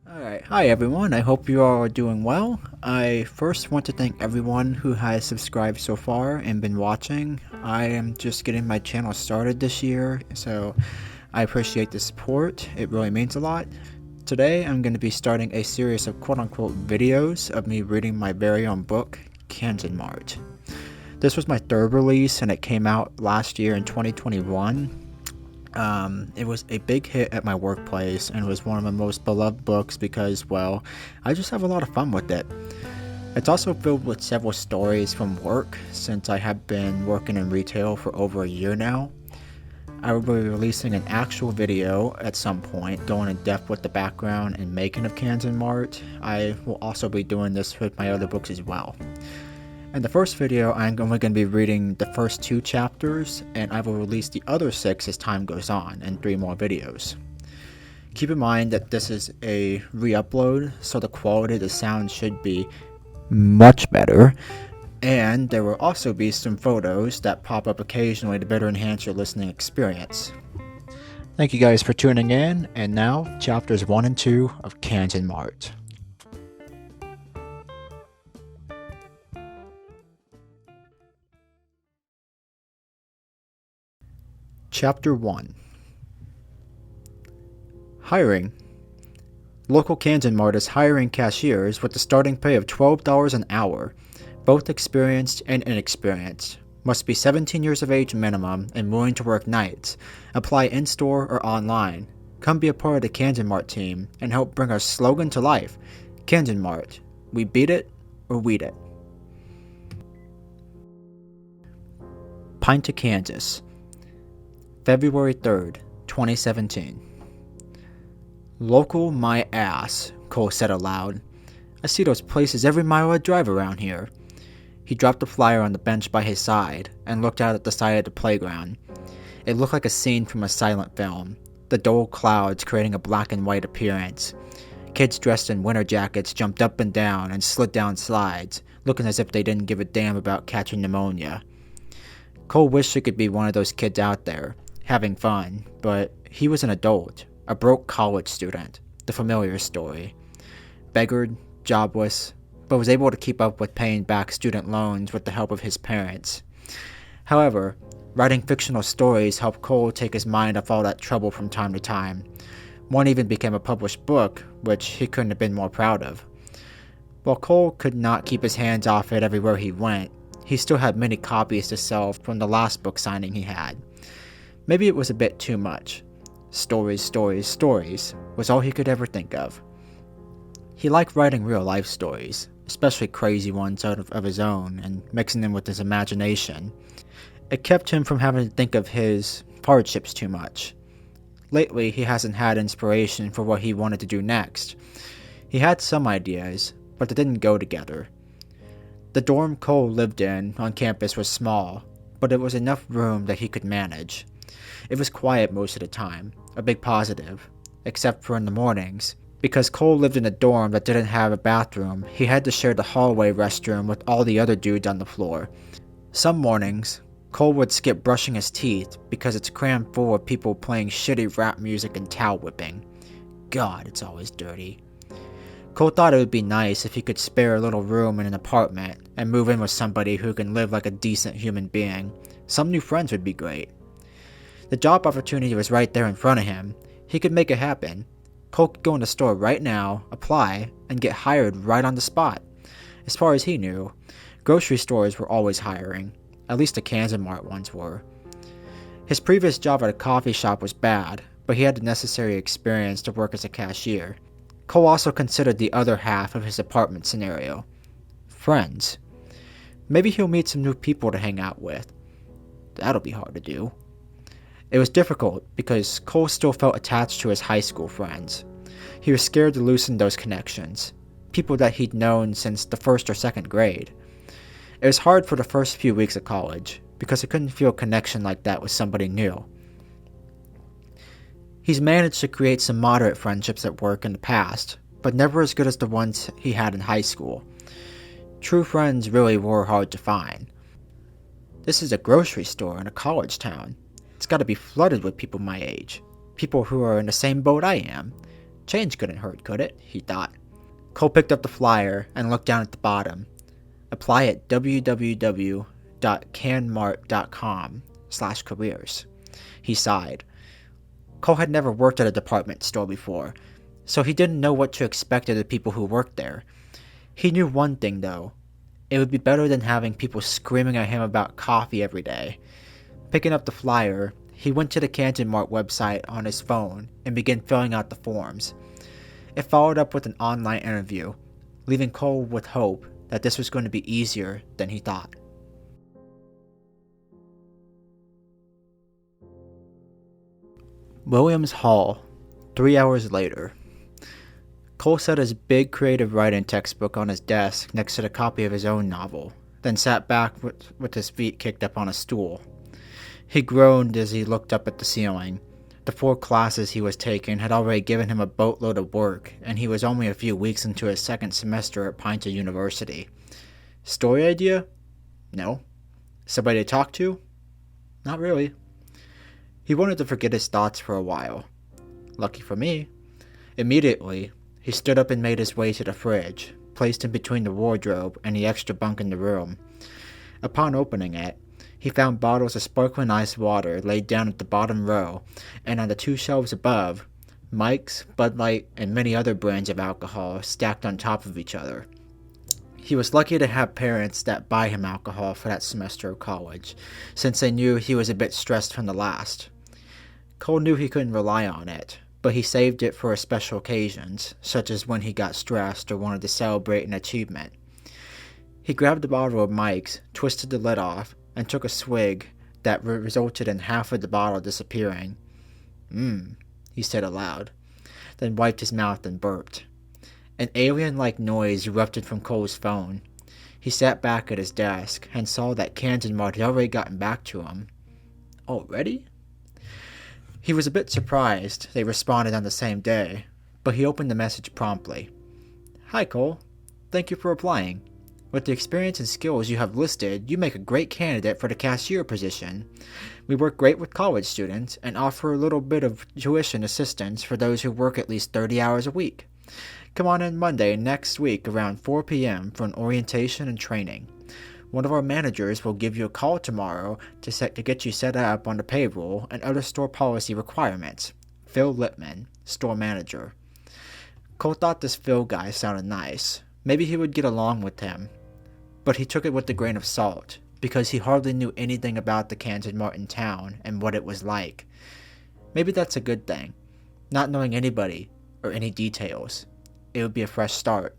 Alright, hi everyone, I hope you all are doing well. I first want to thank everyone who has subscribed so far and been watching. I am just getting my channel started this year, so I appreciate the support, it really means a lot. Today I'm going to be starting a series of quote-unquote videos of me reading my very own book, Kansan-Mart. This was my third release and it came out last year in 2021. It was a big hit at my workplace and was one of my most beloved books because, well, I just have a lot of fun with it. It's also filled with several stories from work since I have been working in retail for over a year now. I will be releasing an actual video at some point going in depth with the background and making of Kansan-Mart. I will also be doing this with my other books as well. In the first video, I'm only going to be reading the first 2 chapters, and I will release the other 6 as time goes on in 3 more videos. Keep in mind that this is a re-upload, so the quality of the sound should be much better, and there will also be some photos that pop up occasionally to better enhance your listening experience. Thank you guys for tuning in, and now chapters 1 and 2 of Kansan-Mart. Chapter 1. Hiring. Local Kansan-Mart is hiring cashiers with a starting pay of $12 an hour. Both experienced and inexperienced. Must be 17 years of age minimum and willing to work nights. Apply in-store or online. Come be a part of the Kansan-Mart team and help bring our slogan to life. Kansan-Mart. We beat it or weed it. Pine to Kansas. February 3rd, 2017. Local my ass, Cole said aloud. I see those places every mile I drive around here. He dropped the flyer on the bench by his side and looked out at the side of the playground. It looked like a scene from a silent film, the dull clouds creating a black and white appearance. Kids dressed in winter jackets jumped up and down and slid down slides, looking as if they didn't give a damn about catching pneumonia. Cole wished he could be one of those kids out there, having fun, but he was an adult, a broke college student, the familiar story. Beggared, jobless, but was able to keep up with paying back student loans with the help of his parents. However, writing fictional stories helped Cole take his mind off all that trouble from time to time. One even became a published book, which he couldn't have been more proud of. While Cole could not keep his hands off it everywhere he went, he still had many copies to sell from the last book signing he had. Maybe it was a bit too much. Stories, stories, stories was all he could ever think of. He liked writing real-life stories, especially crazy ones out of his own, and mixing them with his imagination. It kept him from having to think of his hardships too much. Lately, he hasn't had inspiration for what he wanted to do next. He had some ideas, but they didn't go together. The dorm Cole lived in on campus was small, but it was enough room that he could manage. It was quiet most of the time, a big positive, except for in the mornings. Because Cole lived in a dorm that didn't have a bathroom, he had to share the hallway restroom with all the other dudes on the floor. Some mornings, Cole would skip brushing his teeth because it's crammed full of people playing shitty rap music and towel whipping. God, it's always dirty. Cole thought it would be nice if he could spare a little room in an apartment and move in with somebody who can live like a decent human being. Some new friends would be great. The job opportunity was right there in front of him. He could make it happen. Cole could go in the store right now, apply, and get hired right on the spot. As far as he knew, grocery stores were always hiring. At least the Kansan-Mart ones were. His previous job at a coffee shop was bad, but he had the necessary experience to work as a cashier. Cole also considered the other half of his apartment scenario. Friends. Maybe he'll meet some new people to hang out with. That'll be hard to do. It was difficult because Cole still felt attached to his high school friends. He was scared to loosen those connections, people that he'd known since the 1st or 2nd grade. It was hard for the first few weeks of college because he couldn't feel a connection like that with somebody new. He's managed to create some moderate friendships at work in the past, but never as good as the ones he had in high school. True friends really were hard to find. This is a grocery store in a college town. It's got to be flooded with people my age. People who are in the same boat I am. Change couldn't hurt, could it? He thought. Cole picked up the flyer and looked down at the bottom. Apply at www.canmart.com/careers. He sighed. Cole had never worked at a department store before, so he didn't know what to expect of the people who worked there. He knew one thing, though. It would be better than having people screaming at him about coffee every day. Picking up the flyer, he went to the Kansan-Mart website on his phone and began filling out the forms. It followed up with an online interview, leaving Cole with hope that this was going to be easier than he thought. Williams Hall, 3 hours later. Cole set his big creative writing textbook on his desk next to the copy of his own novel, then sat back with his feet kicked up on a stool. He groaned as he looked up at the ceiling. The 4 classes he was taking had already given him a boatload of work, and he was only a few weeks into his second semester at Pinter University. Story idea? No. Somebody to talk to? Not really. He wanted to forget his thoughts for a while. Lucky for me. Immediately, he stood up and made his way to the fridge, placed in between the wardrobe and the extra bunk in the room. Upon opening it, he found bottles of sparkling ice water laid down at the bottom row, and on the 2 shelves above, Mike's, Bud Light, and many other brands of alcohol stacked on top of each other. He was lucky to have parents that buy him alcohol for that semester of college, since they knew he was a bit stressed from the last. Cole knew he couldn't rely on it, but he saved it for special occasions, such as when he got stressed or wanted to celebrate an achievement. He grabbed a bottle of Mike's, twisted the lid off, and took a swig that resulted in half of the bottle disappearing. He said aloud, then wiped his mouth and burped. An alien-like noise erupted from Cole's phone. He sat back at his desk and saw that Kansan-Mart had already gotten back to him. Already? He was a bit surprised they responded on the same day, but he opened the message promptly. Hi, Cole. Thank you for replying. With the experience and skills you have listed, you make a great candidate for the cashier position. We work great with college students and offer a little bit of tuition assistance for those who work at least 30 hours a week. Come on in Monday next week around 4 p.m. for an orientation and training. One of our managers will give you a call tomorrow to get you set up on the payroll and other store policy requirements. Phil Lippman, store manager. Cole thought this Phil guy sounded nice. Maybe he would get along with him. But he took it with a grain of salt, because he hardly knew anything about the Kansan-Mart in town and what it was like. Maybe that's a good thing. Not knowing anybody or any details. It would be a fresh start.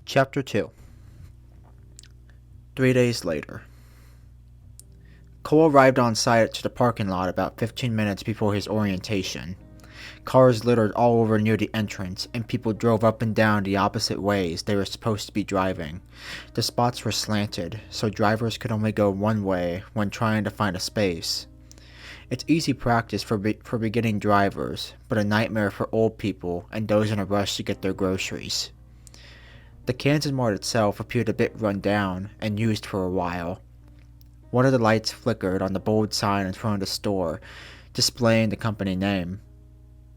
Chapter 2. 3 days later. Cole arrived on site to the parking lot about 15 minutes before his orientation. Cars littered all over near the entrance, and people drove up and down the opposite ways they were supposed to be driving. The spots were slanted, so drivers could only go one way when trying to find a space. It's easy practice for beginning drivers, but a nightmare for old people and those in a rush to get their groceries. The Kansan-Mart itself appeared a bit run down and used for a while. One of the lights flickered on the bold sign in front of the store, displaying the company name.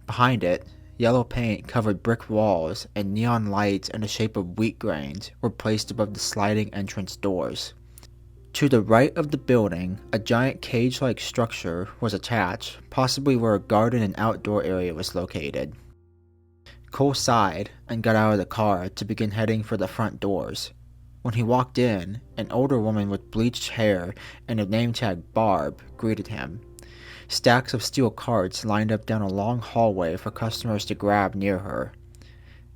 Behind it, yellow paint covered brick walls and neon lights in the shape of wheat grains were placed above the sliding entrance doors. To the right of the building, a giant cage-like structure was attached, possibly where a garden and outdoor area was located. Cole sighed and got out of the car to begin heading for the front doors. When he walked in, an older woman with bleached hair and a name tag Barb greeted him. Stacks of steel carts lined up down a long hallway for customers to grab near her.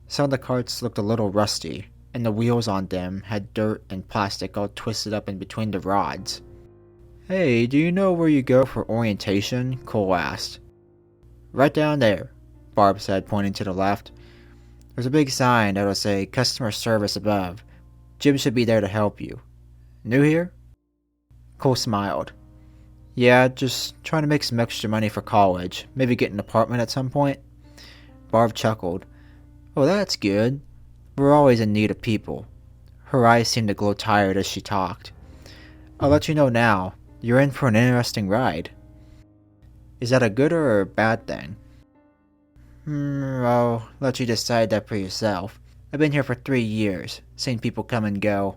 Some of the carts looked a little rusty, and the wheels on them had dirt and plastic all twisted up in between the rods. Hey, do you know where you go for orientation? Cole asked. Right down there, Barb said, pointing to the left. There's a big sign that'll say customer service above. Jim should be there to help you. New here? Cole smiled. Yeah, just trying to make some extra money for college. Maybe get an apartment at some point. Barb chuckled. Oh, that's good. We're always in need of people. Her eyes seemed to glow tired as she talked. I'll let you know now. You're in for an interesting ride. Is that a good or a bad thing? I'll let you decide that for yourself. I've been here for 3 years, seen people come and go.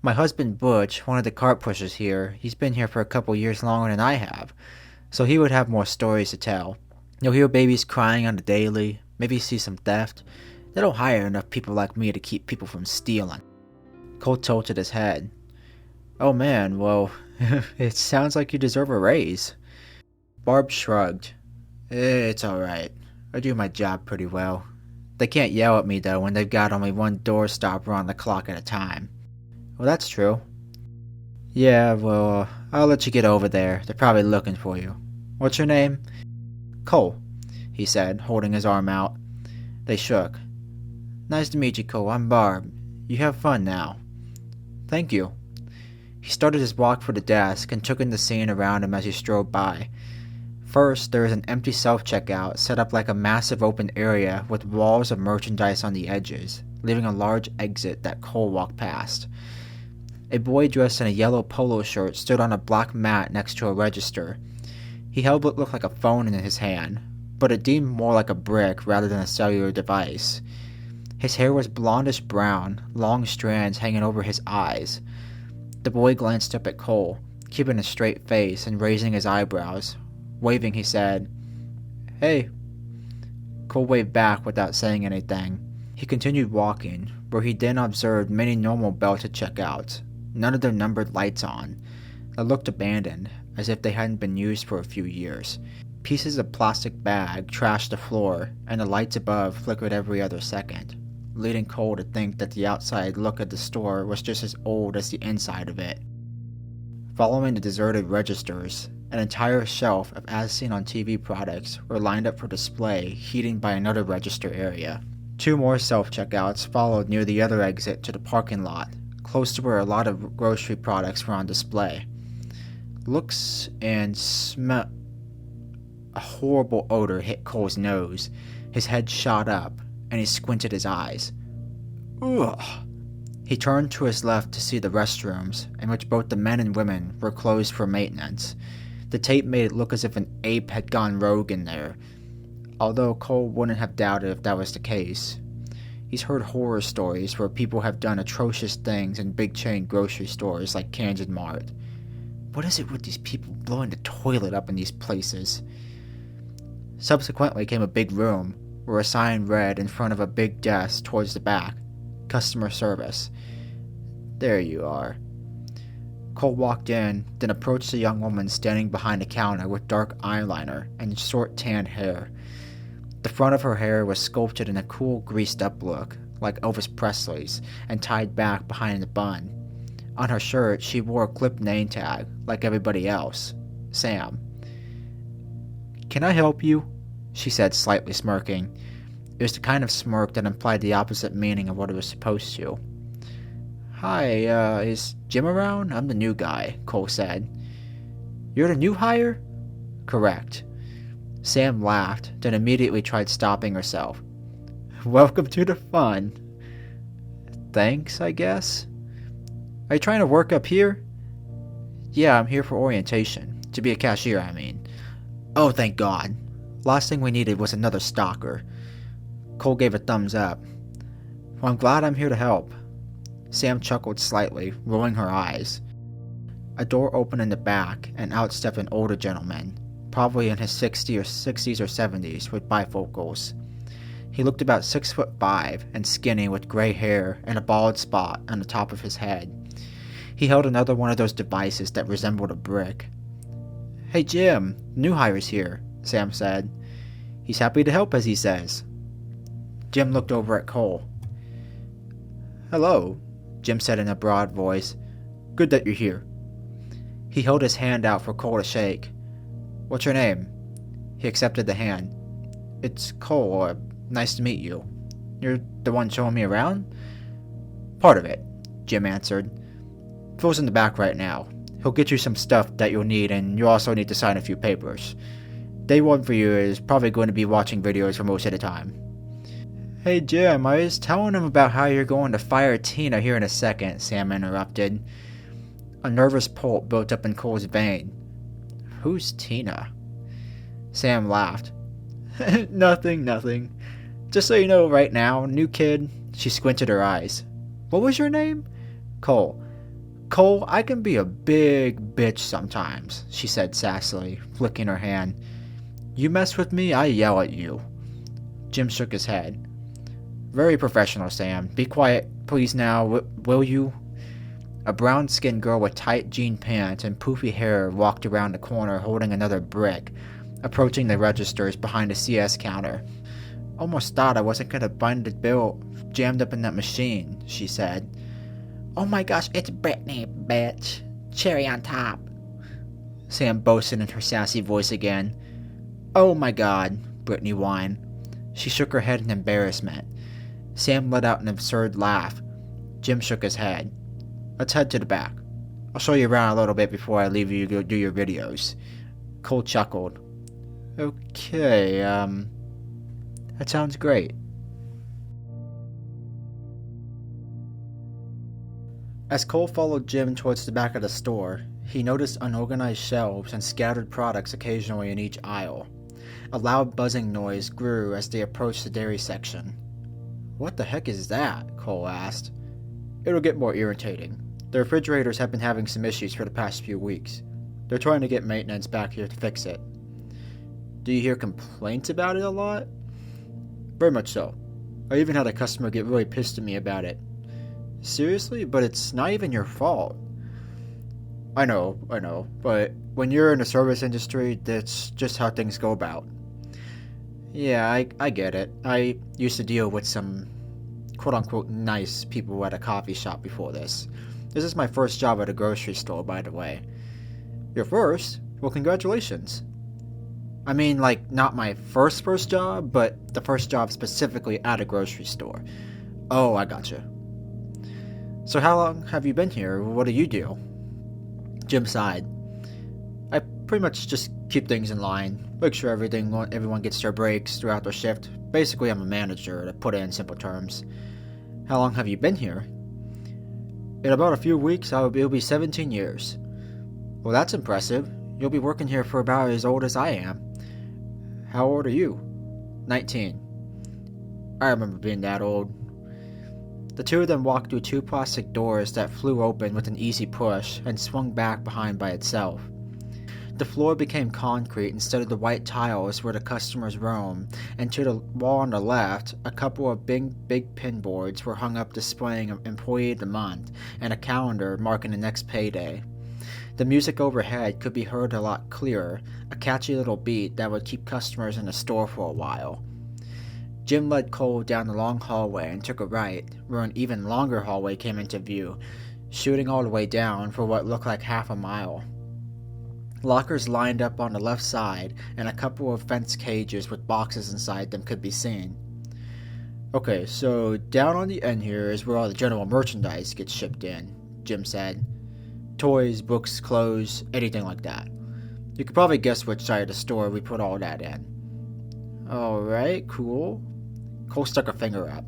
My husband Butch, one of the cart pushers here, he's been here for a couple years longer than I have, so he would have more stories to tell. You'll hear babies crying on the daily, maybe see some theft. They don't hire enough people like me to keep people from stealing. Cole tilted his head. Oh man, well, it sounds like you deserve a raise. Barb shrugged. It's alright. I do my job pretty well. They can't yell at me though when they've got only one door stopper on the clock at a time. Well, that's true. Yeah, well, I'll let you get over there. They're probably looking for you. What's your name? Cole, he said, holding his arm out. They shook. Nice to meet you, Cole. I'm Barb. You have fun now. Thank you. He started his walk for the desk and took in the scene around him as he strode by. First, there was an empty self-checkout set up like a massive open area with walls of merchandise on the edges, leaving a large exit that Cole walked past. A boy dressed in a yellow polo shirt stood on a black mat next to a register. He held what looked like a phone in his hand, but it seemed more like a brick rather than a cellular device. His hair was blondish brown, long strands hanging over his eyes. The boy glanced up at Cole, keeping a straight face and raising his eyebrows. Waving, he said, "Hey." Cole waved back without saying anything. He continued walking, where he then observed many normal belted checkouts, none of their numbered lights on. They looked abandoned, as if they hadn't been used for a few years. Pieces of plastic bag trashed the floor, and the lights above flickered every other second, leading Cole to think that the outside look of the store was just as old as the inside of it. Following the deserted registers, an entire shelf of as seen on TV products were lined up for display, heating by another register area. 2 more self-checkouts followed near the other exit to the parking lot, close to where a lot of grocery products were on display. Looks and smell. A horrible odor hit Cole's nose. His head shot up, and he squinted his eyes. Ugh. He turned to his left to see the restrooms, in which both the men and women were closed for maintenance. The tape made it look as if an ape had gone rogue in there, although Cole wouldn't have doubted if that was the case. He's heard horror stories where people have done atrocious things in big chain grocery stores like Kansan-Mart. What is it with these people blowing the toilet up in these places? Subsequently came a big room, where a sign read in front of a big desk towards the back, "Customer Service." There you are. Cole walked in, then approached a young woman standing behind a counter with dark eyeliner and short tanned hair. The front of her hair was sculpted in a cool greased up look, like Elvis Presley's, and tied back behind the bun. On her shirt, she wore a clipped name tag, like everybody else, Sam. "Can I help you?" she said, slightly smirking. It was the kind of smirk that implied the opposite meaning of what it was supposed to. "Hi, is Jim around? I'm the new guy," Cole said. "You're the new hire?" "Correct." Sam laughed, then immediately tried stopping herself. "Welcome to the fun." "Thanks, I guess." "Are you trying to work up here?" "Yeah, I'm here for orientation. To be a cashier, I mean." "Oh, thank God. Last thing we needed was another stalker." Cole gave a thumbs up. "Well, I'm glad I'm here to help." Sam chuckled slightly, rolling her eyes. A door opened in the back, and out stepped an older gentleman, probably in his 60s or 70s, with bifocals. He looked about 6'5" and skinny, with gray hair and a bald spot on the top of his head. He held another one of those devices that resembled a brick. "Hey Jim, new hire's here," Sam said. "He's happy to help, as he says." Jim looked over at Cole. "Hello," Jim said in a broad voice. "Good that you're here." He held his hand out for Cole to shake. "What's your name?" He accepted the hand. "It's Cole. Nice to meet you. You're the one showing me around?" "Part of it," Jim answered. "Phil's in the back right now. He'll get you some stuff that you'll need, and you'll also need to sign a few papers. Day one for you is probably going to be watching videos for most of the time." "Hey Jim, I was telling him about how you're going to fire Tina here in a second," Sam interrupted. A nervous pulse built up in Cole's vein. Who's Tina? Sam laughed. Nothing. Just so you know right now, new kid. She squinted her eyes. What was your name? Cole. Cole, I can be a big bitch sometimes, she said sassily, flicking her hand. You mess with me, I yell at you. Jim shook his head. Very professional, Sam. Be quiet, please now, will you? A brown-skinned girl with tight jean pants and poofy hair walked around the corner holding another brick, approaching the registers behind the CS counter. Almost thought I wasn't going to find the bill jammed up in that machine, she said. Oh my gosh, it's Brittany, bitch. Cherry on top. Sam boasted in her sassy voice again. Oh my god, Brittany whined. She shook her head in embarrassment. Sam let out an absurd laugh. Jim shook his head. Let's head to the back. I'll show you around a little bit before I leave you to go do your videos. Cole chuckled. Okay, that sounds great. As Cole followed Jim towards the back of the store, he noticed unorganized shelves and scattered products occasionally in each aisle. A loud buzzing noise grew as they approached the dairy section. What the heck is that? Cole asked. It'll get more irritating. The refrigerators have been having some issues for the past few weeks. They're trying to get maintenance back here to fix it. Do you hear complaints about it a lot? Very much so. I even had a customer get really pissed at me about it. Seriously? But it's not even your fault. I know, but when you're in the service industry, that's just how things go about. Yeah, I get it. I used to deal with some quote-unquote nice people at a coffee shop before this. This is my first job at a grocery store, by the way. Your first? Well, congratulations. I mean, like, not my first job, but the first job specifically at a grocery store. Oh, I gotcha. So how long have you been here? What do you do? Jim sighed. I pretty much just keep things in line, make sure everyone gets their breaks throughout their shift. Basically, I'm a manager, to put it in simple terms. How long have you been here? In about a few weeks, it'll be 17 years. Well, that's impressive. You'll be working here for about as old as I am. How old are you? 19. I remember being that old. The two of them walked through two plastic doors that flew open with an easy push and swung back behind by itself. The floor became concrete instead of the white tiles where the customers roam, and to the wall on the left, a couple of big pin boards were hung up displaying Employee of the Month and a calendar marking the next payday. The music overhead could be heard a lot clearer, a catchy little beat that would keep customers in the store for a while. Jim led Cole down the long hallway and took a right, where an even longer hallway came into view, shooting all the way down for what looked like half a mile. Lockers lined up on the left side, and a couple of fence cages with boxes inside them could be seen. Okay, so down on the end here is where all the general merchandise gets shipped in, Jim said. Toys, books, clothes, anything like that. You could probably guess which side of the store we put all that in. Alright, cool. Cole stuck a finger up.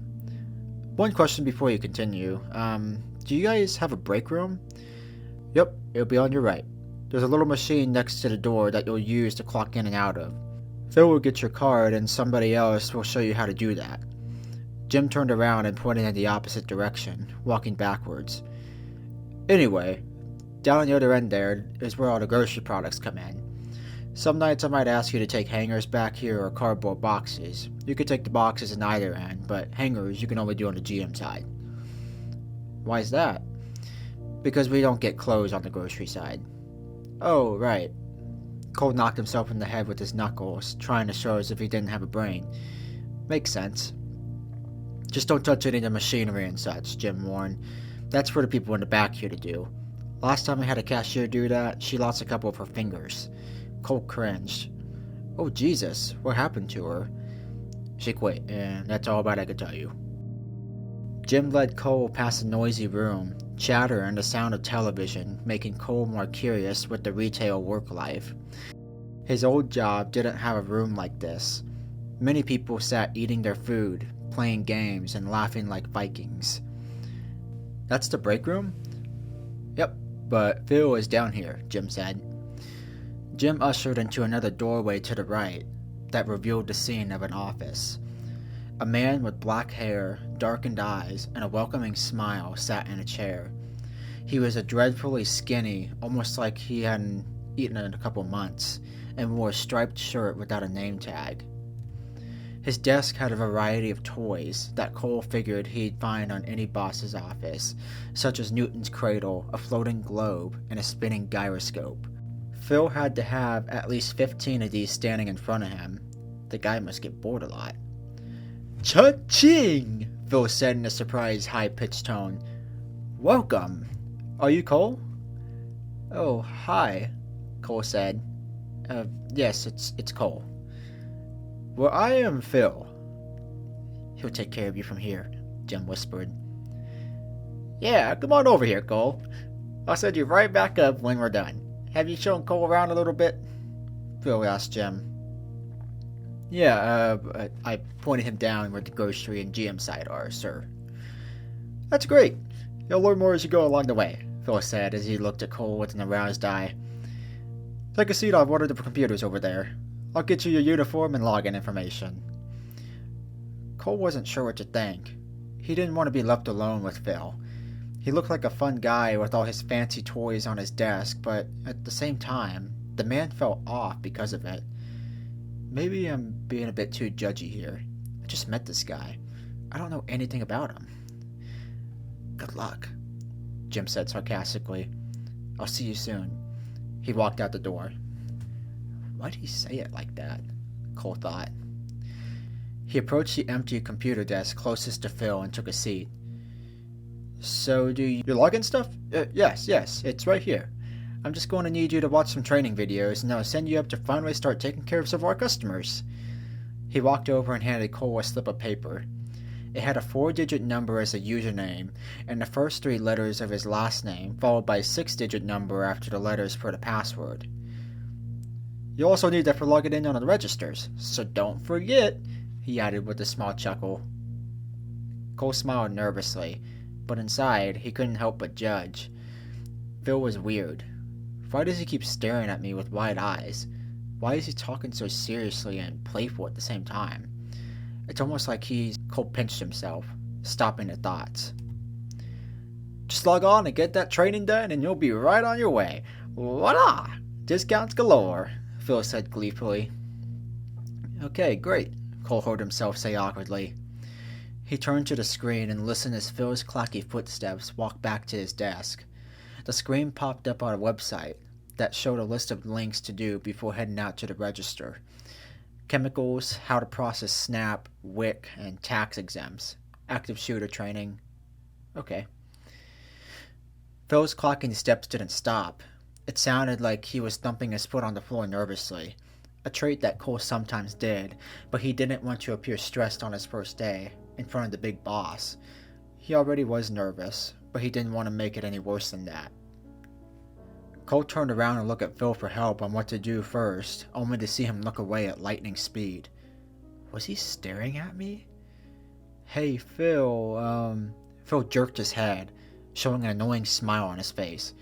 One question before you continue. Do you guys have a break room? Yep, it'll be on your right. There's a little machine next to the door that you'll use to clock in and out of. Phil will get your card and somebody else will show you how to do that. Jim turned around and pointed in the opposite direction, walking backwards. Anyway, down on the other end there is where all the grocery products come in. Some nights I might ask you to take hangers back here or cardboard boxes. You could take the boxes in either end, but hangers you can only do on the GM side. Why is that? Because we don't get clothes on the grocery side. Oh, right. Cole knocked himself in the head with his knuckles, trying to show as if he didn't have a brain. Makes sense. Just don't touch any of the machinery and such, Jim warned. That's for the people in the back here to do. Last time I had a cashier do that, she lost a couple of her fingers. Cole cringed. Oh, Jesus, what happened to her? She quit, and that's all about I could tell you. Jim led Cole past a noisy room, chatter and the sound of television, making Cole more curious with the retail work life. His old job didn't have a room like this. Many people sat eating their food, playing games, and laughing like Vikings. That's the break room? Yep, But Phil is down here, Jim said. Jim ushered into another doorway to the right that revealed the scene of an office. A man with black hair, darkened eyes, and a welcoming smile sat in a chair. He was a dreadfully skinny, almost like he hadn't eaten in a couple months, and wore a striped shirt without a name tag. His desk had a variety of toys that Cole figured he'd find on any boss's office, such as Newton's cradle, a floating globe, and a spinning gyroscope. Phil had to have at least 15 of these standing in front of him. The guy must get bored a lot. "Cha-ching!" Phil said in a surprised, high-pitched tone. "Welcome. Are you Cole?" "Oh, hi," Cole said. Yes, it's Cole." "Well, I am Phil." "He'll take care of you from here," Jim whispered. "Yeah, come on over here, Cole. I'll send you right back up when we're done. Have you shown Cole around a little bit?" Phil asked Jim. "Yeah, I pointed him down where the grocery and GM side are, sir." "That's great. You'll learn more as you go along the way," Phil said as he looked at Cole with an aroused eye. "Take a seat on one of the computers over there. I'll get you your uniform and login information." Cole wasn't sure what to think. He didn't want to be left alone with Phil. He looked like a fun guy with all his fancy toys on his desk, but at the same time, the man felt off because of it. Maybe I'm being a bit too judgy here. I just met this guy. I don't know anything about him. "Good luck," Jim said sarcastically. "I'll see you soon." He walked out the door. Why'd he say it like that? Cole thought. He approached the empty computer desk closest to Phil and took a seat. "So do you login stuff?" Yes, it's right here. I'm just going to need you to watch some training videos, and I'll send you up to finally start taking care of some of our customers." He walked over and handed Cole a slip of paper. It had a 4-digit number as a username, and the first 3 letters of his last name, followed by a 6-digit number after the letters for the password. "You also need that for logging in on the registers, so don't forget," he added with a small chuckle. Cole smiled nervously, but inside he couldn't help but judge. Phil was weird. Why does he keep staring at me with wide eyes? Why is he talking so seriously and playful at the same time? It's almost like Cole pinched himself, stopping the thoughts. "Just log on and get that training done and you'll be right on your way. Voila! Discounts galore," Phil said gleefully. "Okay, great," Cole heard himself say awkwardly. He turned to the screen and listened as Phil's clacky footsteps walked back to his desk. The screen popped up on a website that showed a list of links to do before heading out to the register. Chemicals, how to process SNAP, WIC, and tax exempts. Active shooter training. Okay. Phil's clocking steps didn't stop. It sounded like he was thumping his foot on the floor nervously. A trait that Cole sometimes did, but he didn't want to appear stressed on his first day, in front of the big boss. He already was nervous, but he didn't want to make it any worse than that. Cole turned around and looked at Phil for help on what to do first, only to see him look away at lightning speed. Was he staring at me? "Hey, Phil, Phil jerked his head, showing an annoying smile on his face.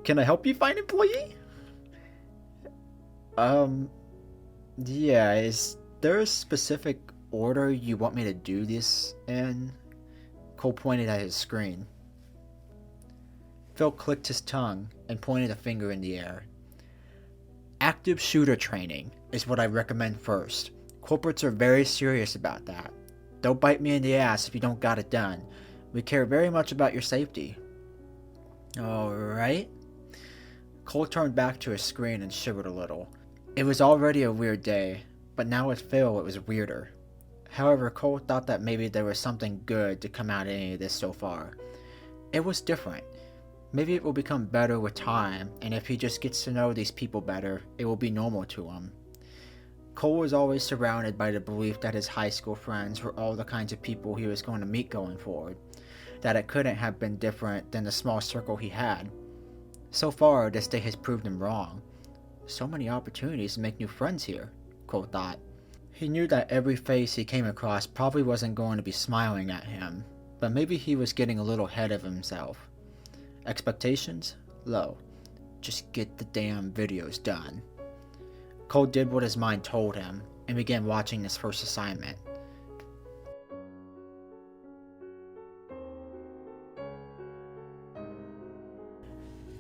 "Can I help you find an employee?" Yeah, is there a specific order you want me to do this in?" Cole pointed at his screen. Phil clicked his tongue and pointed a finger in the air. "Active shooter training is what I recommend first. Corporates are very serious about that. Don't bite me in the ass if you don't got it done. We care very much about your safety." "Alright." Cole turned back to his screen and shivered a little. It was already a weird day, but now with Phil it was weirder. However, Cole thought that maybe there was something good to come out of any of this so far. It was different. Maybe it will become better with time, and if he just gets to know these people better, it will be normal to him. Cole was always surrounded by the belief that his high school friends were all the kinds of people he was going to meet going forward, that it couldn't have been different than the small circle he had. So far, this day has proved him wrong. So many opportunities to make new friends here, Cole thought. He knew that every face he came across probably wasn't going to be smiling at him, but maybe he was getting a little ahead of himself. Expectations? Lo, just get the damn videos done. Cole did what his mind told him and began watching his first assignment.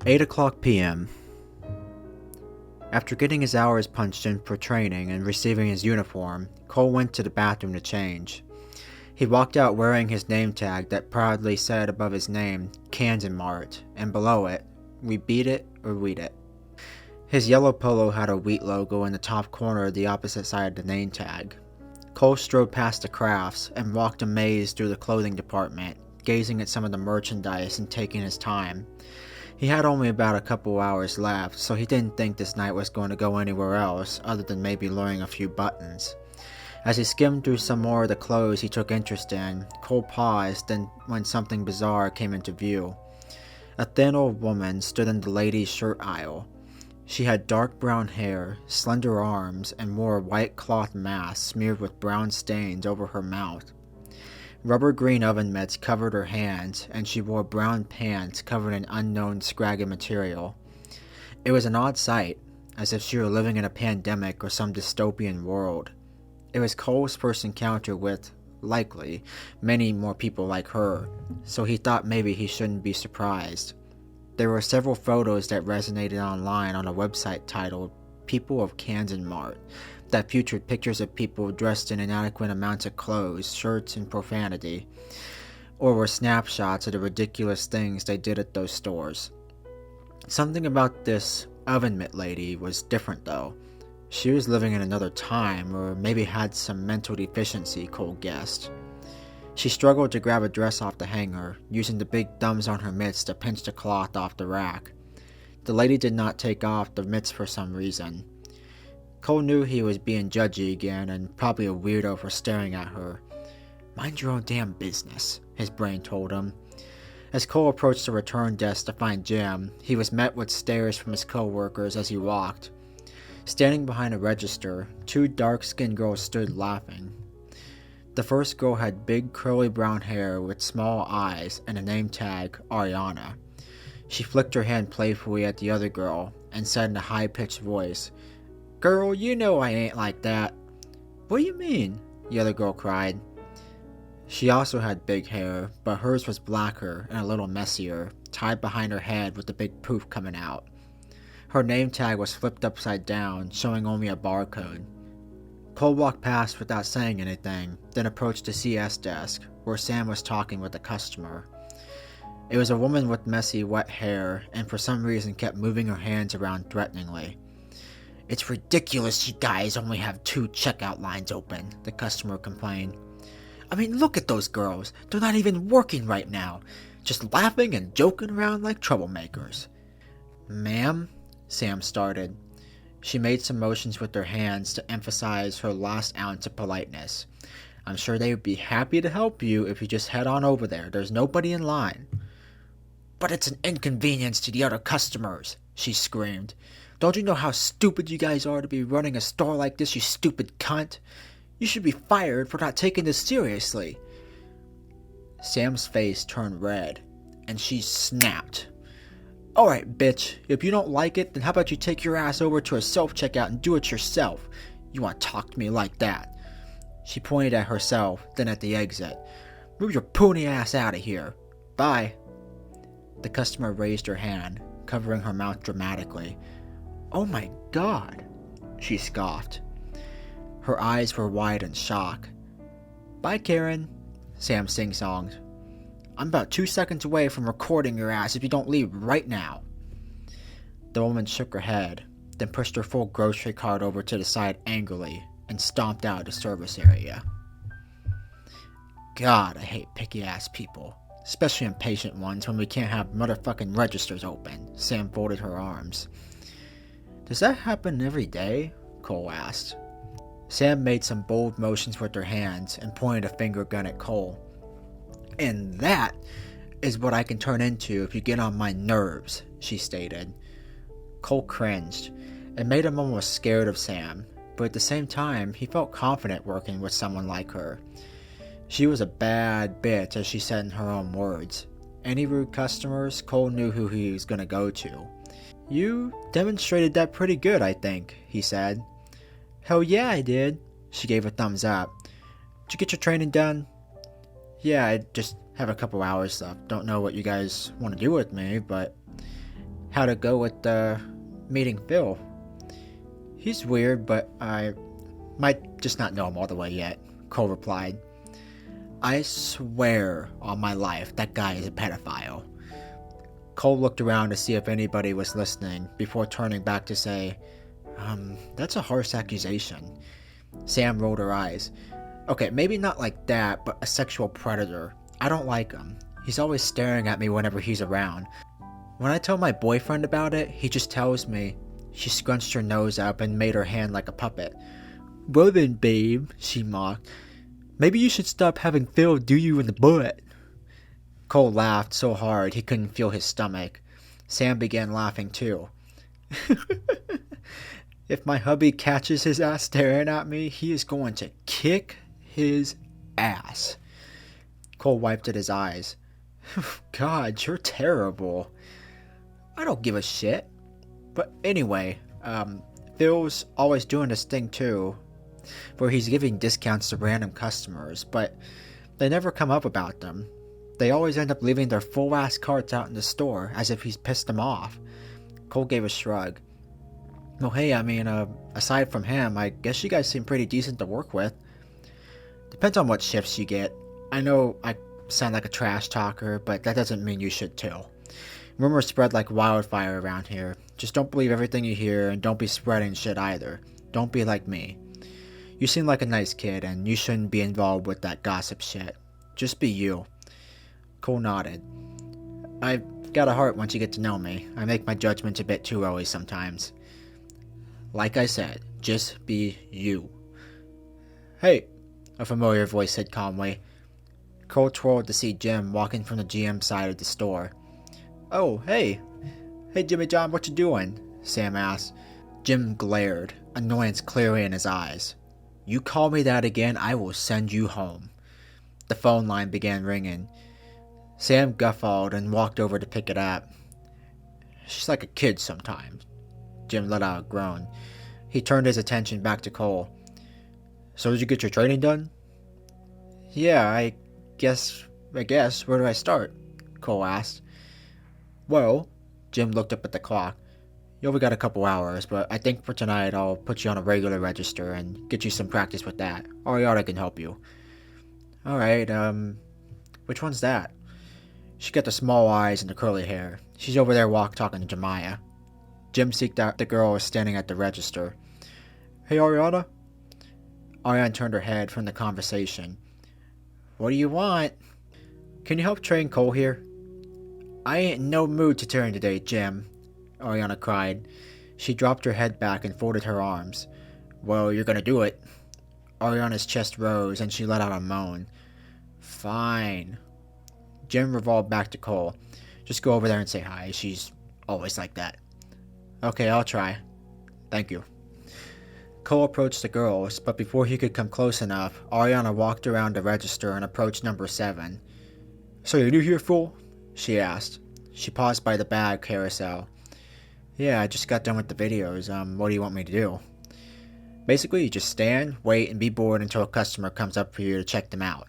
"8:00 p.m. After getting his hours punched in for training and receiving his uniform, Cole went to the bathroom to change. He walked out wearing his name tag that proudly said above his name, Kansan-Mart, and below it, "We beat it or weed it." His yellow polo had a wheat logo in the top corner of the opposite side of the name tag. Cole strode past the crafts and walked amazed through the clothing department, gazing at some of the merchandise and taking his time. He had only about a couple hours left, so he didn't think this night was going to go anywhere else other than maybe learning a few buttons. As he skimmed through some more of the clothes he took interest in, Cole paused when something bizarre came into view. A thin old woman stood in the ladies' shirt aisle. She had dark brown hair, slender arms, and wore a white cloth mask smeared with brown stains over her mouth. Rubber green oven mitts covered her hands, and she wore brown pants covered in unknown scraggy material. It was an odd sight, as if she were living in a pandemic or some dystopian world. It was Cole's first encounter with, likely, many more people like her, so he thought maybe he shouldn't be surprised. There were several photos that resonated online on a website titled People of Kansan-Mart that featured pictures of people dressed in inadequate amounts of clothes, shirts, and profanity, or were snapshots of the ridiculous things they did at those stores. Something about this oven mitt lady was different though. She was living in another time, or maybe had some mental deficiency, Cole guessed. She struggled to grab a dress off the hanger, using the big thumbs on her mitts to pinch the cloth off the rack. The lady did not take off the mitts for some reason. Cole knew he was being judgy again, and probably a weirdo for staring at her. "Mind your own damn business," his brain told him. As Cole approached the return desk to find Jim, he was met with stares from his co-workers as he walked. Standing behind a register, two dark-skinned girls stood laughing. The first girl had big curly brown hair with small eyes and a name tag, Ariana. She flicked her hand playfully at the other girl and said in a high-pitched voice, "Girl, you know I ain't like that." "What do you mean?" the other girl cried. She also had big hair, but hers was blacker and a little messier, tied behind her head with a big poof coming out. Her name tag was flipped upside down, showing only a barcode. Cole walked past without saying anything, then approached the CS desk, where Sam was talking with a customer. It was a woman with messy, wet hair, and for some reason kept moving her hands around threateningly. "It's ridiculous you guys only have 2 checkout lines open," the customer complained. "I mean, look at those girls. They're not even working right now, just laughing and joking around like troublemakers." "Ma'am," Sam started. She made some motions with her hands to emphasize her last ounce of politeness. "I'm sure they would be happy to help you if you just head on over there. There's nobody in line." "But it's an inconvenience to the other customers," she screamed. "Don't you know how stupid you guys are to be running a store like this, you stupid cunt? You should be fired for not taking this seriously." Sam's face turned red, and she snapped. "Alright, bitch, if you don't like it, then how about you take your ass over to a self-checkout and do it yourself? You want to talk to me like that?" She pointed at herself, then at the exit. "Move your puny ass out of here. Bye." The customer raised her hand, covering her mouth dramatically. "Oh my God," she scoffed. Her eyes were wide in shock. "Bye, Karen," Sam sing-songed. "I'm about 2 seconds away from recording your ass if you don't leave right now." The woman shook her head, then pushed her full grocery cart over to the side angrily and stomped out of the service area. God, I hate picky-ass people, especially impatient ones when we can't have motherfucking registers open. Sam folded her arms. "Does that happen every day?" Cole asked. Sam made some bold motions with her hands and pointed a finger gun at Cole. "And that is what I can turn into if you get on my nerves," she stated. Cole cringed. It made him almost scared of Sam, but at the same time, he felt confident working with someone like her. She was a bad bitch, as she said in her own words. Any rude customers, Cole knew who he was going to go to. You demonstrated that pretty good, I think, he said. Hell yeah, I did. She gave a thumbs up. Did you get your training done? Yeah, I just have a couple hours left. Don't know what you guys want to do with me, but how'd it go with meeting Phil? He's weird, but I might just not know him all the way yet, Cole replied. I swear on my life that guy is a pedophile. Cole looked around to see if anybody was listening before turning back to say, that's a harsh accusation. Sam rolled her eyes. Okay, maybe not like that, but a sexual predator. I don't like him. He's always staring at me whenever he's around. When I tell my boyfriend about it, he just tells me. She scrunched her nose up and made her hand like a puppet. Well then, babe, she mocked. Maybe you should stop having Phil do you in the butt. Cole laughed so hard he couldn't feel his stomach. Sam began laughing too. If my hubby catches his ass staring at me, he is going to kick his ass. Cole wiped at his eyes. God, you're terrible. I don't give a shit. But anyway, Phil's always doing this thing too, where he's giving discounts to random customers, but they never come up about them. They always end up leaving their full-ass carts out in the store, as if he's pissed them off. Cole gave a shrug. Well, hey, I mean, aside from him, I guess you guys seem pretty decent to work with. Depends on what shifts you get. I know I sound like a trash talker, but that doesn't mean you should too. Rumors spread like wildfire around here. Just don't believe everything you hear, and don't be spreading shit either. Don't be like me. You seem like a nice kid, and you shouldn't be involved with that gossip shit. Just be you. Cole nodded. I've got a heart once you get to know me. I make my judgments a bit too early sometimes. Like I said, just be you. Hey, a familiar voice said calmly. Cole twirled to see Jim walking from the GM side of the store. Oh, hey. Hey, Jimmy John, what you doing? Sam asked. Jim glared, annoyance clearly in his eyes. You call me that again, I will send you home. The phone line began ringing. Sam guffawed and walked over to pick it up. She's like a kid sometimes. Jim let out a groan. He turned his attention back to Cole. So did you get your training done? Yeah, I guess. Where do I start? Cole asked. Well, Jim looked up at the clock. You only got a couple hours, but I think for tonight I'll put you on a regular register and get you some practice with that. Ariana can help you. Alright, which one's that? She got the small eyes and the curly hair. She's over there talking to Jemiah. Jim seeked out the girl standing at the register. Hey, Ariana? Ariana turned her head from the conversation. What do you want? Can you help train Cole here? I ain't in no mood to turn today, Jim, Ariana cried. She dropped her head back and folded her arms. Well, you're gonna do it. Ariana's chest rose and she let out a moan. Fine. Jim revolved back to Cole. Just go over there and say hi. She's always like that. Okay, I'll try. Thank you. Cole approached the girls, but before he could come close enough, Ariana walked around the register and approached number 7. So you're new here, fool? She asked. She paused by the bag carousel. Yeah, I just got done with the videos. What do you want me to do? Basically, you just stand, wait, and be bored until a customer comes up for you to check them out.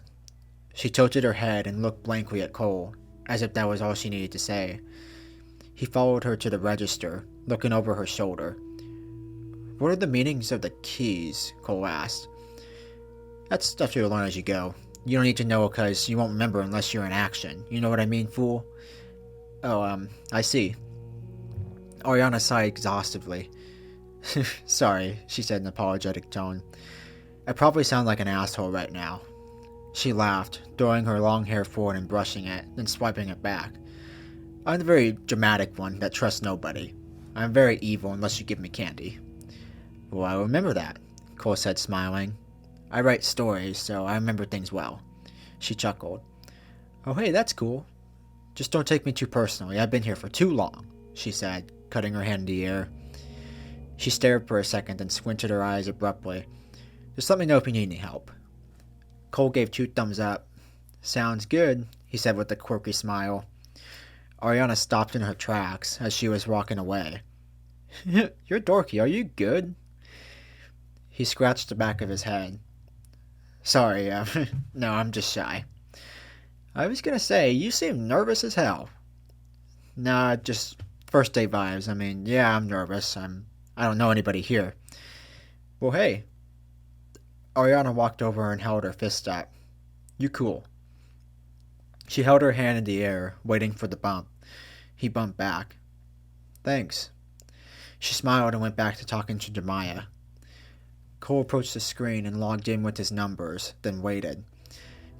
She tilted her head and looked blankly at Cole, as if that was all she needed to say. He followed her to the register, looking over her shoulder. What are the meanings of the keys? Cole asked. That's stuff you'll learn as you go. You don't need to know because you won't remember unless you're in action. You know what I mean, fool? Oh, I see. Ariana sighed exhaustively. Sorry, she said in an apologetic tone. I probably sound like an asshole right now. She laughed, throwing her long hair forward and brushing it, then swiping it back. I'm the very dramatic one that trusts nobody. I'm very evil unless you give me candy. Well, I remember that, Cole said, smiling. I write stories, so I remember things well. She chuckled. Oh, hey, that's cool. Just don't take me too personally. I've been here for too long, she said, cutting her hand in the air. She stared for a second, then squinted her eyes abruptly. Just let me know if you need any help. Cole gave 2 thumbs up. Sounds good, he said with a quirky smile. Ariana stopped in her tracks as she was walking away. You're dorky, are you good? He scratched the back of his head. Sorry, no, I'm just shy. I was gonna say, you seem nervous as hell. Nah, just first day vibes. I mean, yeah, I'm nervous. I don't know anybody here. Well, hey. Ariana walked over and held her fist up. You cool. She held her hand in the air, waiting for the bump. He bumped back. Thanks. She smiled and went back to talking to Jemiah. Cole approached the screen and logged in with his numbers, then waited.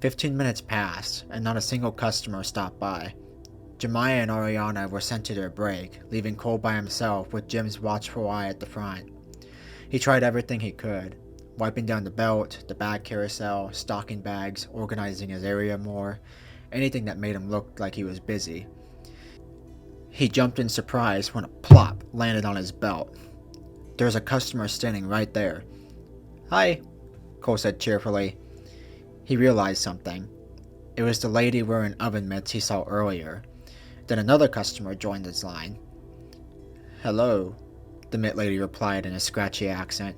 15 minutes passed, and not a single customer stopped by. Jemiah and Ariana were sent to their break, leaving Cole by himself with Jim's watchful eye at the front. He tried everything he could, wiping down the belt, the bag carousel, stocking bags, organizing his area more, anything that made him look like he was busy. He jumped in surprise when a plop landed on his belt. There was a customer standing right there. Hi, Cole said cheerfully. He realized something. It was the lady wearing oven mitts he saw earlier. Then another customer joined his line. Hello, the mitt lady replied in a scratchy accent.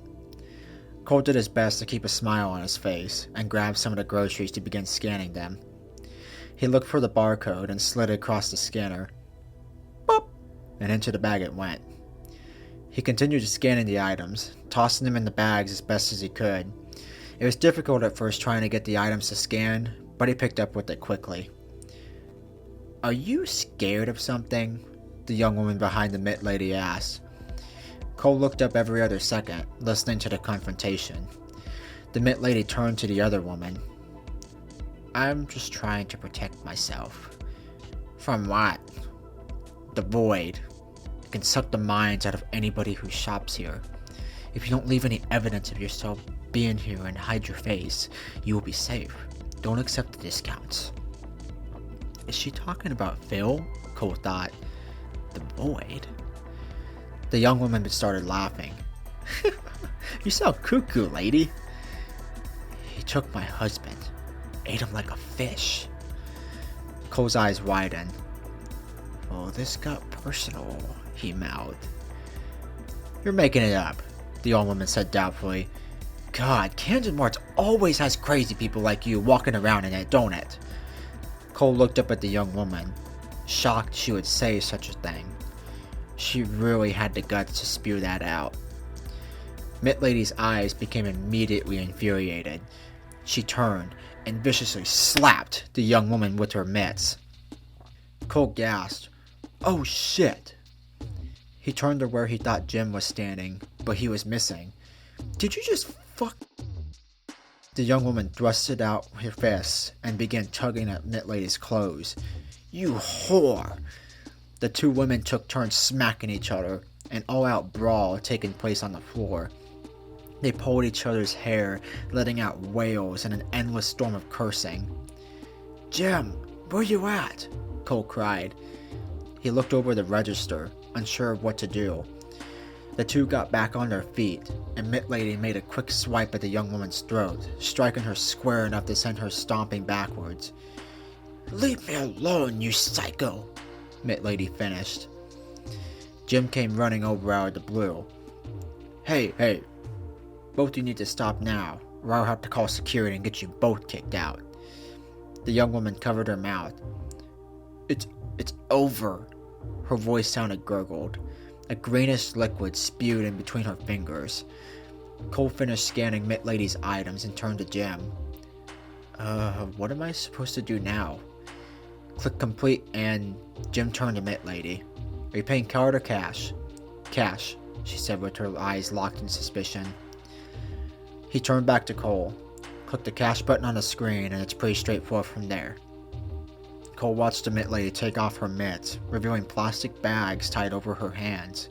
Cole did his best to keep a smile on his face and grabbed some of the groceries to begin scanning them. He looked for the barcode and slid it across the scanner. Boop! And into the bag it went. He continued scanning the items, tossing them in the bags as best as he could. It was difficult at first trying to get the items to scan, but he picked up with it quickly. Are you scared of something? The young woman behind the mitt lady asked. Cole looked up every other second, listening to the confrontation. The mitt lady turned to the other woman. I'm just trying to protect myself. From what? The void. It can suck the minds out of anybody who shops here. If you don't leave any evidence of yourself being here and hide your face, you will be safe. Don't accept the discounts. Is she talking about Phil? Cole thought. The void? The young woman started laughing. You sound cuckoo, lady. He took my husband, ate him like a fish. Cole's eyes widened. Oh, this got personal, he mouthed. You're making it up, the old woman said doubtfully. God, Kansan-Mart always has crazy people like you walking around in it, don't it? Cole looked up at the young woman, shocked she would say such a thing. She really had the guts to spew that out. Mitt Lady's eyes became immediately infuriated. She turned and viciously slapped the young woman with her mitts. Cole gasped. Oh shit! He turned to where he thought Jim was standing, but he was missing. Did you just fuck? The young woman thrusted out her fists and began tugging at Mitt Lady's clothes. You whore! The two women took turns smacking each other, an all-out brawl taking place on the floor. They pulled each other's hair, letting out wails and an endless storm of cursing. Jim, where you at? Cole cried. He looked over the register, unsure of what to do. The two got back on their feet, and Mitt Lady made a quick swipe at the young woman's throat, striking her square enough to send her stomping backwards. Leave me alone, you psycho! Mitt Lady finished. Jim came running over out of the blue. Hey, both you need to stop now, or I'll have to call security and get you both kicked out. The young woman covered her mouth. It's over. Her voice sounded gurgled. A greenish liquid spewed in between her fingers. Cole finished scanning Mitt Lady's items and turned to Jim. What am I supposed to do now? Click complete and Jim turned to Mitt Lady. Are you paying card or cash? Cash, she said with her eyes locked in suspicion. He turned back to Cole. Click the cash button on the screen and it's pretty straightforward from there. Cole watched the Mitt Lady take off her mitts, revealing plastic bags tied over her hands.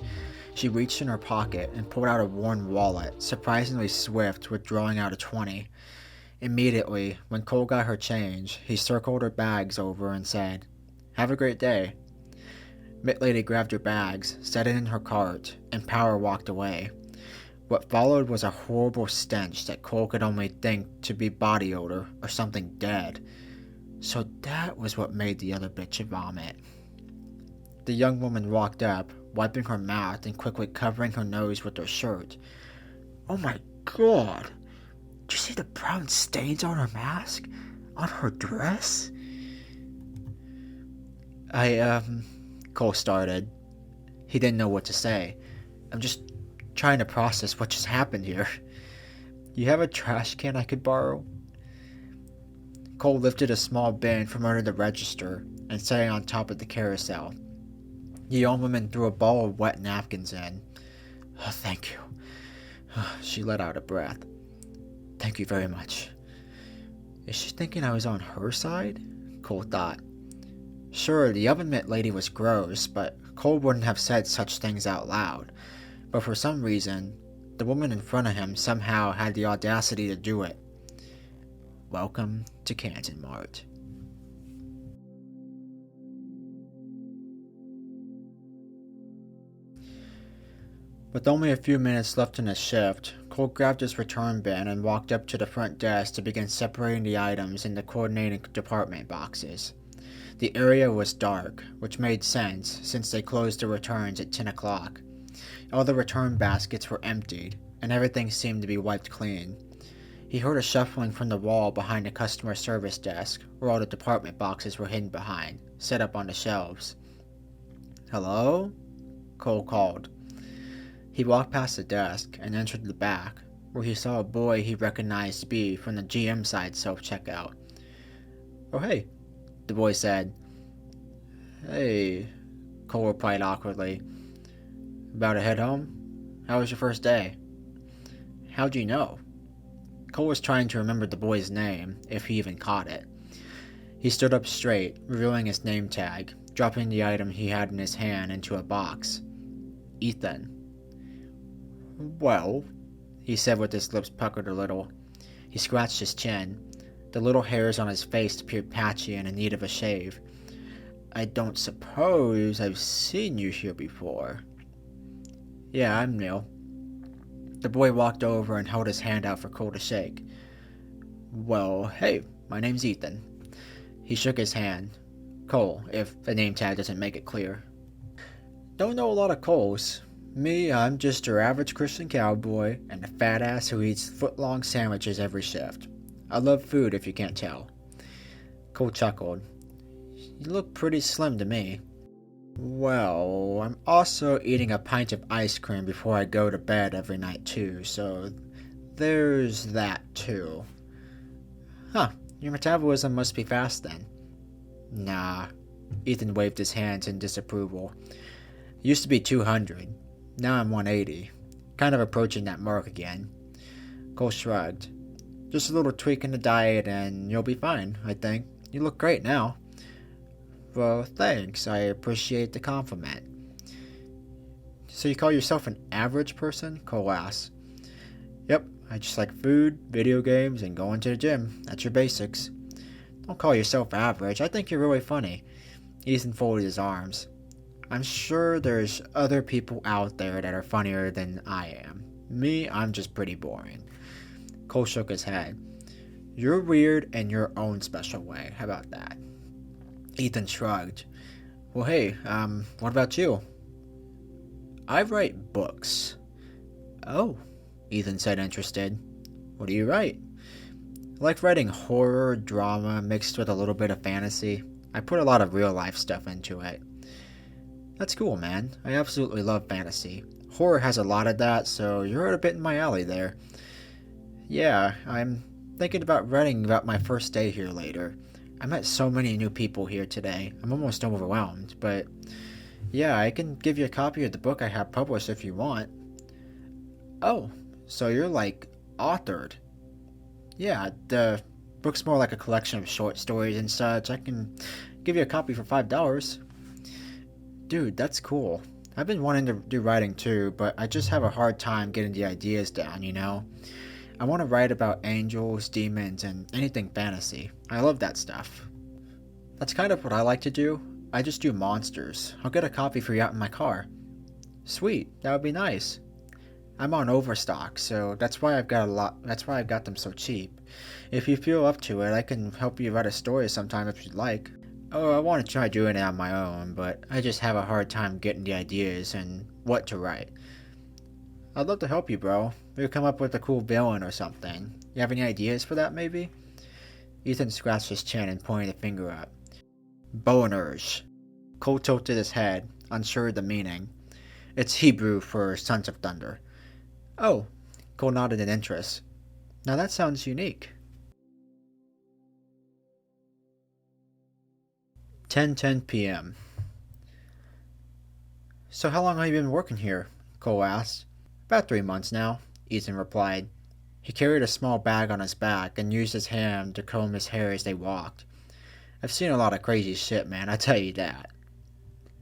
She reached in her pocket and pulled out a worn wallet, surprisingly swift with drawing out a 20. Immediately, when Cole got her change, he circled her bags over and said, Have a great day. Mitt Lady grabbed her bags, set it in her cart, and power walked away. What followed was a horrible stench that Cole could only think to be body odor or something dead. So that was what made the other bitch vomit. The young woman walked up, wiping her mouth and quickly covering her nose with her shirt. Oh my god! Did you see the brown stains on her mask? On her dress? Cole started. He didn't know what to say. I'm just trying to process what just happened here. You have a trash can I could borrow? Cole lifted a small bin from under the register and set it on top of the carousel. The young woman threw a ball of wet napkins in. Oh, thank you. She let out a breath. Thank you very much. Is she thinking I was on her side? Cole thought. Sure, the oven mitt lady was gross, but Cole wouldn't have said such things out loud. But for some reason, the woman in front of him somehow had the audacity to do it. Welcome to Kansan-Mart. With only a few minutes left in his shift, Cole grabbed his return bin and walked up to the front desk to begin separating the items into coordinating department boxes. The area was dark, which made sense since they closed the returns at 10 o'clock. All the return baskets were emptied, and everything seemed to be wiped clean. He heard a shuffling from the wall behind the customer service desk, where all the department boxes were hidden behind, set up on the shelves. Hello? Cole called. He walked past the desk and entered the back, where he saw a boy he recognized to be from the GM side self-checkout. Oh hey, the boy said. Hey, Cole replied awkwardly. About to head home? How was your first day? How'd you know? Cole was trying to remember the boy's name, if he even caught it. He stood up straight, revealing his name tag, dropping the item he had in his hand into a box. Ethan. Well, he said with his lips puckered a little. He scratched his chin. The little hairs on his face appeared patchy and in need of a shave. I don't suppose I've seen you here before. Yeah, I'm new. The boy walked over and held his hand out for Cole to shake. Well, hey, my name's Ethan. He shook his hand. Cole, if the name tag doesn't make it clear. Don't know a lot of Coles. Me, I'm just your average Christian cowboy and a fat ass who eats foot-long sandwiches every shift. I love food if you can't tell. Cole chuckled. You look pretty slim to me. Well, I'm also eating a pint of ice cream before I go to bed every night too, so there's that too. Huh, your metabolism must be fast then. Nah, Ethan waved his hands in disapproval. Used to be 200, now I'm 180, kind of approaching that mark again. Cole shrugged. Just a little tweak in the diet and you'll be fine, I think. You look great now. Well, thanks. I appreciate the compliment. So you call yourself an average person? Cole asked. Yep, I just like food, video games, and going to the gym. That's your basics. Don't call yourself average. I think you're really funny. Ethan folded his arms. I'm sure there's other people out there that are funnier than I am. Me, I'm just pretty boring. Cole shook his head. You're weird in your own special way. How about that? Ethan shrugged. Well, hey, what about you? I write books. Oh, Ethan said, interested. What do you write? I like writing horror, drama, mixed with a little bit of fantasy. I put a lot of real-life stuff into it. That's cool, man. I absolutely love fantasy. Horror has a lot of that, so you're a bit in my alley there. Yeah, I'm thinking about writing about my first day here later. I met so many new people here today. I'm almost overwhelmed, but yeah, I can give you a copy of the book I have published if you want. Oh, so you're like authored. Yeah, the book's more like a collection of short stories and such. I can give you a copy for $5. Dude, that's cool. I've been wanting to do writing too, but I just have a hard time getting the ideas down, you know? I want to write about angels, demons, and anything fantasy. I love that stuff. That's kind of what I like to do. I just do monsters. I'll get a copy for you out in my car. Sweet, that would be nice. I'm on Overstock, so that's why I've got them so cheap. If you feel up to it, I can help you write a story sometime if you'd like. Oh, I want to try doing it on my own, but I just have a hard time getting the ideas and what to write. I'd love to help you, bro. Maybe come up with a cool villain or something. You have any ideas for that, maybe? Ethan scratched his chin and pointed a finger up. Boners. Cole tilted his head, unsure of the meaning. It's Hebrew for Sons of Thunder. Oh, Cole nodded in interest. Now that sounds unique. 10:10 p.m. So how long have you been working here? Cole asked. About 3 months now, Ethan replied. He carried a small bag on his back and used his hand to comb his hair as they walked. I've seen a lot of crazy shit, man, I tell you that.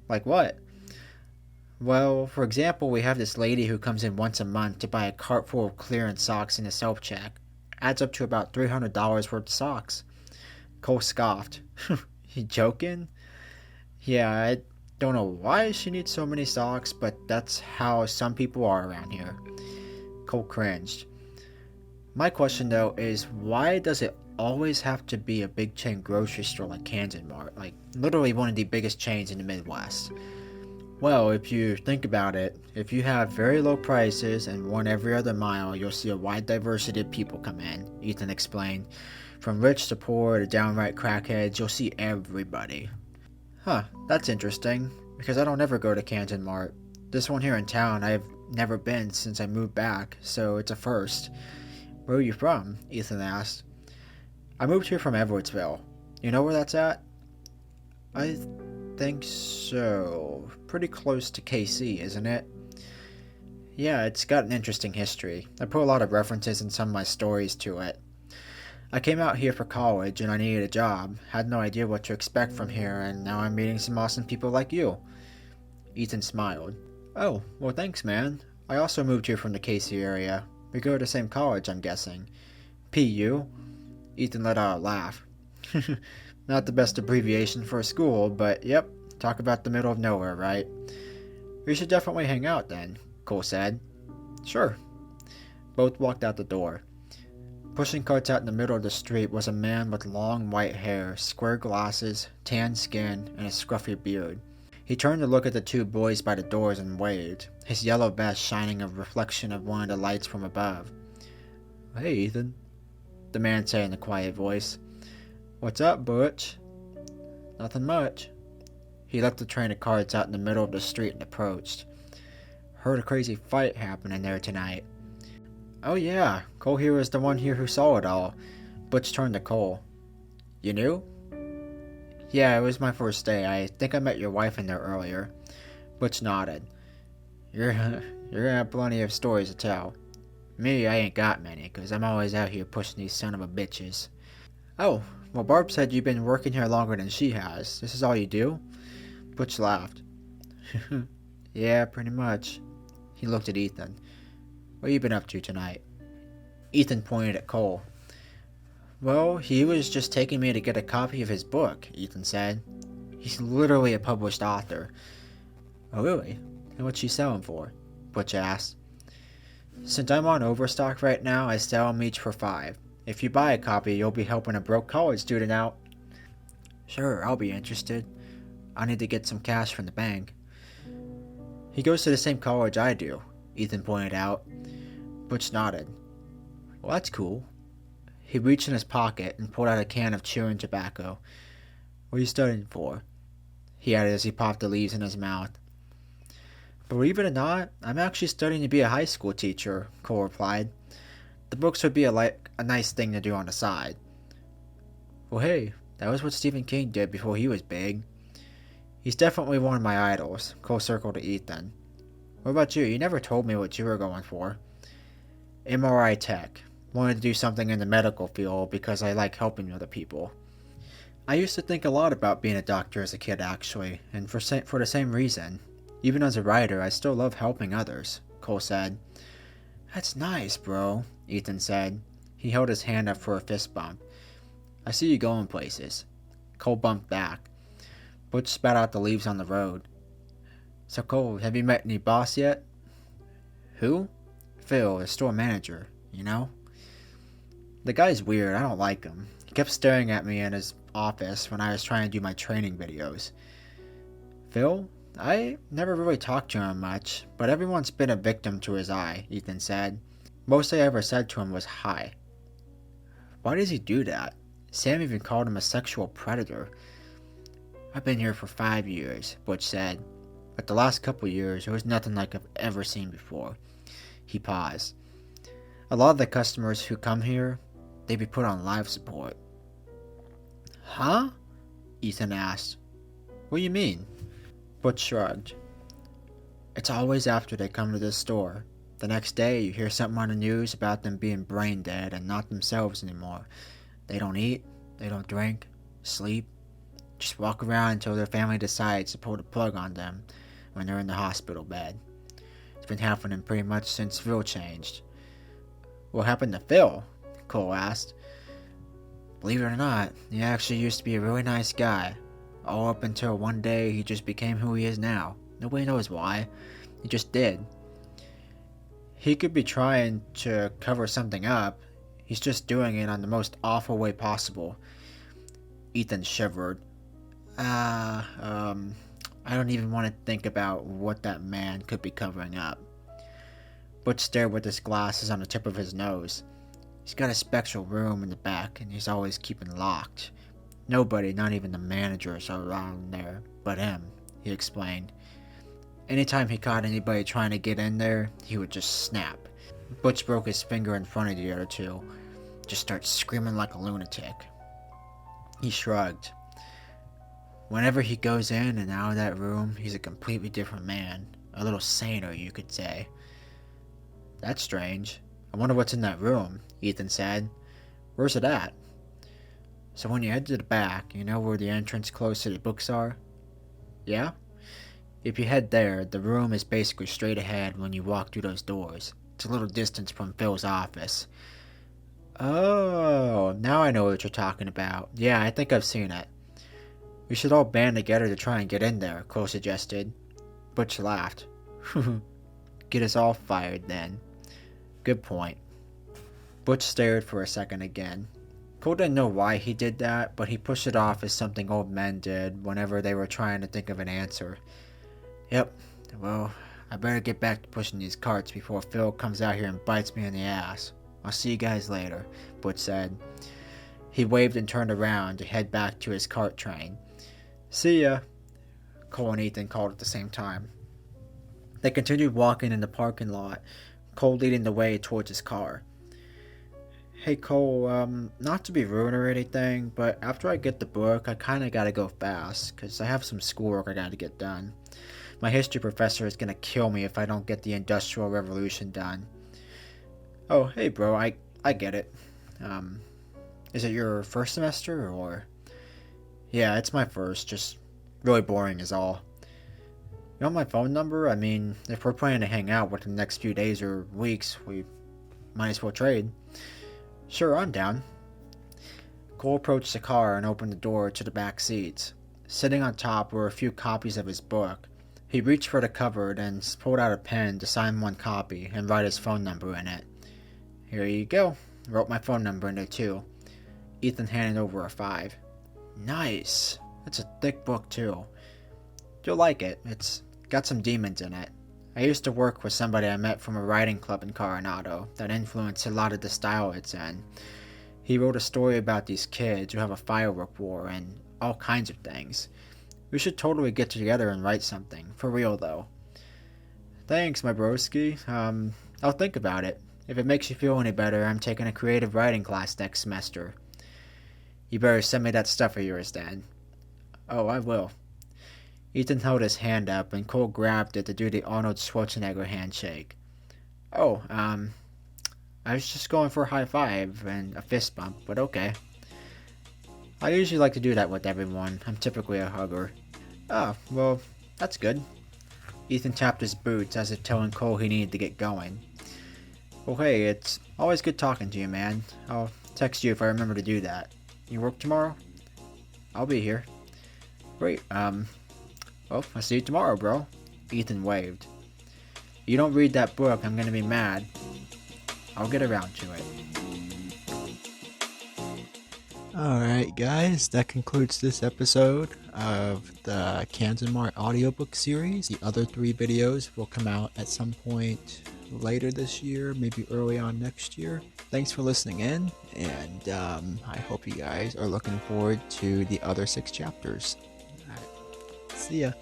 Like what? Well, for example, we have this lady who comes in once a month to buy a cart full of clearance socks in a self-check. Adds up to about $300 worth of socks. Cole scoffed. You joking? Yeah, I don't know why she needs so many socks, but that's how some people are around here. Cole cringed. My question, though, is why does it always have to be a big chain grocery store like Kansan-Mart? Like, literally one of the biggest chains in the Midwest. Well, if you think about it, if you have very low prices and one every other mile, you'll see a wide diversity of people come in, Ethan explained. From rich to poor to downright crackheads, you'll see everybody. Huh, that's interesting, because I don't ever go to Kansan-Mart. This one here in town I've never been since I moved back, so it's a first. Where are you from? Ethan asked. I moved here from Edwardsville. You know where that's at? I think so. Pretty close to KC, isn't it? Yeah, it's got an interesting history. I put a lot of references in some of my stories to it. I came out here for college and I needed a job. Had no idea what to expect from here, and now I'm meeting some awesome people like you. Ethan smiled. Oh, well thanks, man. I also moved here from the KC area. We go to the same college, I'm guessing. PU? Ethan let out a laugh. Not the best abbreviation for a school, but yep, talk about the middle of nowhere, right? We should definitely hang out then, Cole said. Sure. Both walked out the door. Pushing carts out in the middle of the street was a man with long white hair, square glasses, tan skin, and a scruffy beard. He turned to look at the two boys by the doors and waved, his yellow vest shining a reflection of one of the lights from above. Hey, Ethan, the man said in a quiet voice. What's up, Butch? Nothing much. He left the train of carts out in the middle of the street and approached. Heard a crazy fight happening there tonight. Oh yeah, Cole here is the one here who saw it all. Butch turned to Cole. You knew? Yeah, it was my first day. I think I met your wife in there earlier. Butch nodded. You're gonna have plenty of stories to tell. Me, I ain't got many, 'cause I'm always out here pushing these son of a bitches. Oh, well Barb said you've been working here longer than she has. This is all you do? Butch laughed. Yeah, pretty much. He looked at Ethan. What you been up to tonight? Ethan pointed at Cole. Well, he was just taking me to get a copy of his book, Ethan said. He's literally a published author. Oh, really? And what's she selling for? Butch asked. Since I'm on Overstock right now, I sell them each for $5. If you buy a copy, you'll be helping a broke college student out. Sure, I'll be interested. I need to get some cash from the bank. He goes to the same college I do, Ethan pointed out. Butch nodded. Well, that's cool. He reached in his pocket and pulled out a can of chewing tobacco. What are you studying for? He added as he popped the leaves in his mouth. Believe it or not, I'm actually studying to be a high school teacher, Cole replied. The books would be a nice thing to do on the side. Well, hey, that was what Stephen King did before he was big. He's definitely one of my idols, Cole circled to Ethan. What about you? You never told me what you were going for. MRI tech. Wanted to do something in the medical field because I like helping other people. I used to think a lot about being a doctor as a kid, actually, and for the same reason. Even as a writer, I still love helping others, Cole said. That's nice, bro, Ethan said. He held his hand up for a fist bump. I see you going places. Cole bumped back. Butch spat out the leaves on the road. So Cole, have you met any boss yet? Who? Phil, the store manager, you know? The guy's weird, I don't like him. He kept staring at me and his office when I was trying to do my training videos. Phil? I never really talked to him much, but everyone's been a victim to his eye, Ethan said. Most I ever said to him was hi. Why does he do that? Sam even called him a sexual predator. I've been here for 5 years, Butch said. But the last couple years, it was nothing like I've ever seen before. He paused. A lot of the customers who come here, they be put on life support. Huh? Ethan asked. What do you mean? Butch shrugged. It's always after they come to this store. The next day, you hear something on the news about them being brain dead and not themselves anymore. They don't eat, they don't drink, sleep, just walk around until their family decides to pull the plug on them when they're in the hospital bed. It's been happening pretty much since Phil changed. What happened to Phil? Cole asked. Believe it or not, he actually used to be a really nice guy. All up until one day he just became who he is now. Nobody knows why. He just did. He could be trying to cover something up. He's just doing it on the most awful way possible. Ethan shivered. I don't even want to think about what that man could be covering up. Butch stared with his glasses on the tip of his nose. He's got a special room in the back, and he's always keeping locked. Nobody, not even the managers, are around there but him, he explained. Anytime he caught anybody trying to get in there, he would just snap. Butch broke his finger in front of the other two. Just starts screaming like a lunatic. He shrugged. Whenever he goes in and out of that room, he's a completely different man. A little saner, you could say. That's strange. I wonder what's in that room, Ethan said. Where's it at? So when you head to the back, you know where the entrance close to the books are? Yeah? If you head there, the room is basically straight ahead when you walk through those doors. It's a little distance from Phil's office. Oh, now I know what you're talking about. Yeah, I think I've seen it. We should all band together to try and get in there, Cole suggested. Butch laughed. Get us all fired then. Good point. Butch stared for a second again. Cole didn't know why he did that, but he pushed it off as something old men did whenever they were trying to think of an answer. Yep, well, I better get back to pushing these carts before Phil comes out here and bites me in the ass. I'll see you guys later, Butch said. He waved and turned around to head back to his cart train. See ya, Cole and Ethan called at the same time. They continued walking in the parking lot, Cole leading the way towards his car. Hey Cole, not to be rude or anything, but after I get the book, I kinda gotta go fast, cause I have some schoolwork I gotta get done. My history professor is gonna kill me if I don't get the Industrial Revolution done. Oh, hey bro, I get it. Is it your first semester, or? Yeah, it's my first, just really boring is all. You want my phone number? I mean, if we're planning to hang out within the next few days or weeks, we might as well trade. Sure, I'm down. Cole approached the car and opened the door to the back seats. Sitting on top were a few copies of his book. He reached for the cupboard and pulled out a pen to sign one copy and write his phone number in it. Here you go. Wrote my phone number in there too. Ethan handed over a 5. Nice. That's a thick book too. You'll like it. It's got some demons in it. I used to work with somebody I met from a writing club in Coronado that influenced a lot of the style it's in. He wrote a story about these kids who have a firework war and all kinds of things. We should totally get together and write something. For real though. Thanks, my broski. I'll think about it. If it makes you feel any better, I'm taking a creative writing class next semester. You better send me that stuff of yours then. Oh, I will. Ethan held his hand up and Cole grabbed it to do the Arnold Schwarzenegger handshake. Oh, I was just going for a high five and a fist bump, but okay. I usually like to do that with everyone. I'm typically a hugger. Oh, well, that's good. Ethan tapped his boots as if telling Cole he needed to get going. Well, hey, it's always good talking to you, man. I'll text you if I remember to do that. You work tomorrow? I'll be here. Great, well, I'll see you tomorrow, bro. Ethan waved. You don't read that book, I'm gonna be mad. I'll get around to it. Alright, guys, that concludes this episode of the Kansan-Mart audiobook series. The other 3 videos will come out at some point later this year, maybe early on next year. Thanks for listening in, and I hope you guys are looking forward to the other 6 chapters. Alright, see ya.